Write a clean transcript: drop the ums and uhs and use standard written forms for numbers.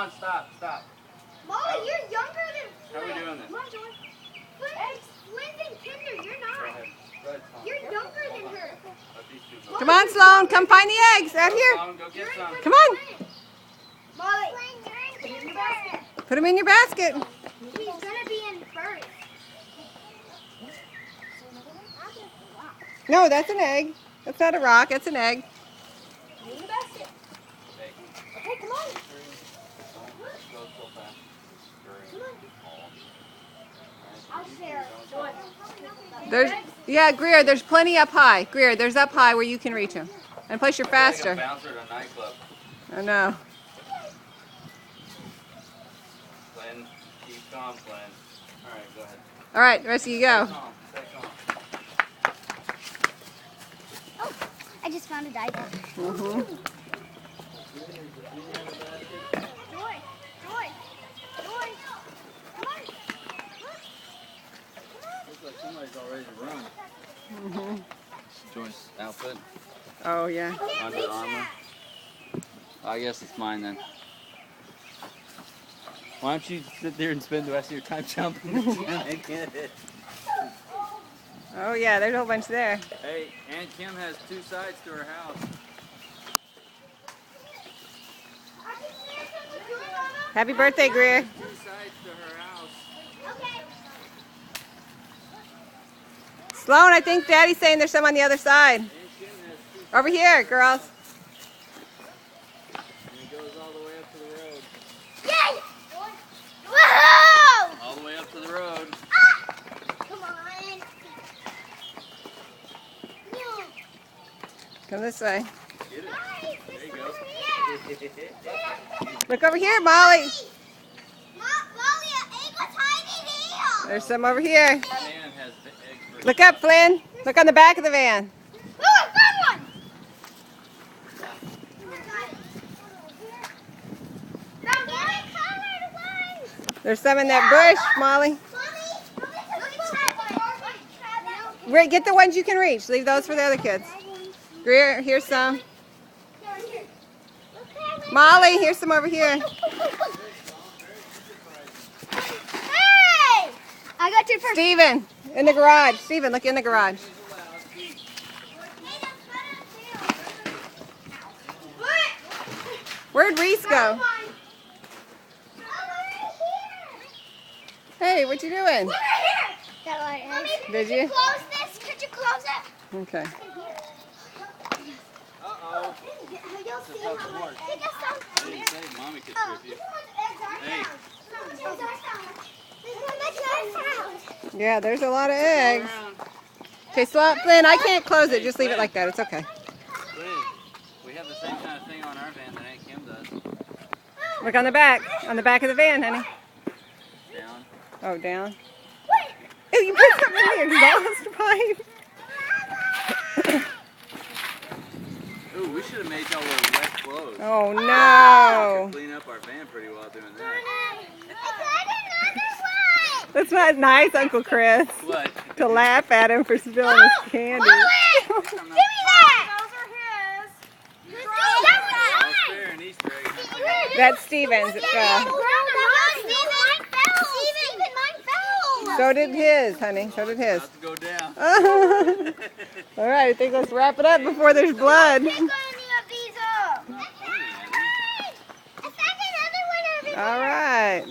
on, stop. Molly, you're younger than How are we doing this? Come on, Joy. Flynn's in kinder, you're not. Go ahead, Tom. You're younger than her. Let these two go. Come on, Sloan. Come find the eggs out here. Sloan, go get some. Come on. Molly, put it in your basket. Put them in your basket. He's gonna be in first. No, that's an egg. That's not a rock. That's an egg. Put it in the basket. Okay, come on. Go so fast. Come on. I'll share. Joy. Yeah, Greer, there's plenty up high. Greer, there's up high where you can reach them. And plus you're Like a faster. bouncer at a nightclub. I know. Flynn, keep calm, Flynn. All right, go ahead. All right, the rest of you go. Stay calm. Oh, I just found a diaper. Mm-hmm. Joy. Come on. Looks like somebody's all ready to run. Mm-hmm. Joy's outfit. Oh, yeah. Under Armour. I guess it's mine then. Why don't you sit there and spend the rest of your time jumping and get it? Oh, yeah, there's a whole bunch there. Hey, Aunt Kim has two sides to her house. Happy birthday, Greer. Two sides to her house. Okay. Sloan, I think Daddy's saying there's some on the other side. Aunt Kim has two Over here, girls. and it goes all the way up to the road. Yay! Whoa! All the way up to the road. Come on. No. Come this way. Get it. Nice. There you go. Look over here, Molly. Molly, egg was hiding here. There's some over here. Man has the eggs for Look up, Flynn. Look on the back of the van. Oh, I found one. Found one. Colored one. There's some in that bush, Molly. Greer, get the ones you can reach. Leave those for the other kids. Greer, here's some. Molly, here's some over here. Hey! I got two first. Steven, in the garage. Steven, look in the garage. Where'd Reese go? Hey, what you doing? Did you? Close this. Could you close it? Okay. Uh-oh. You'll see tough how much. horse. Take us some. I didn't say Mommy could trip you. Hey. Yeah, there's a lot of eggs. Around. Okay, so Flynn, I can't close it. Just leave it like that. It's okay. Flynn, we have the same kind of thing on our van that Aunt Kim does. Look on the back. On the back of the van, honey. Down. Oh, down. Oh, you put something in your exhaust pipe. Ooh, we should have made y'all wear wet clothes. Oh, no. Clean up our van pretty well doing that. That's not nice, Uncle Chris. What? To laugh at him for spilling his candy. Give me that! Those are his. That was fair and Easter egg. That's Steven's. It fell. So did his, honey. So did his. About to go down. All right, I think let's wrap it up before there's blood. All right.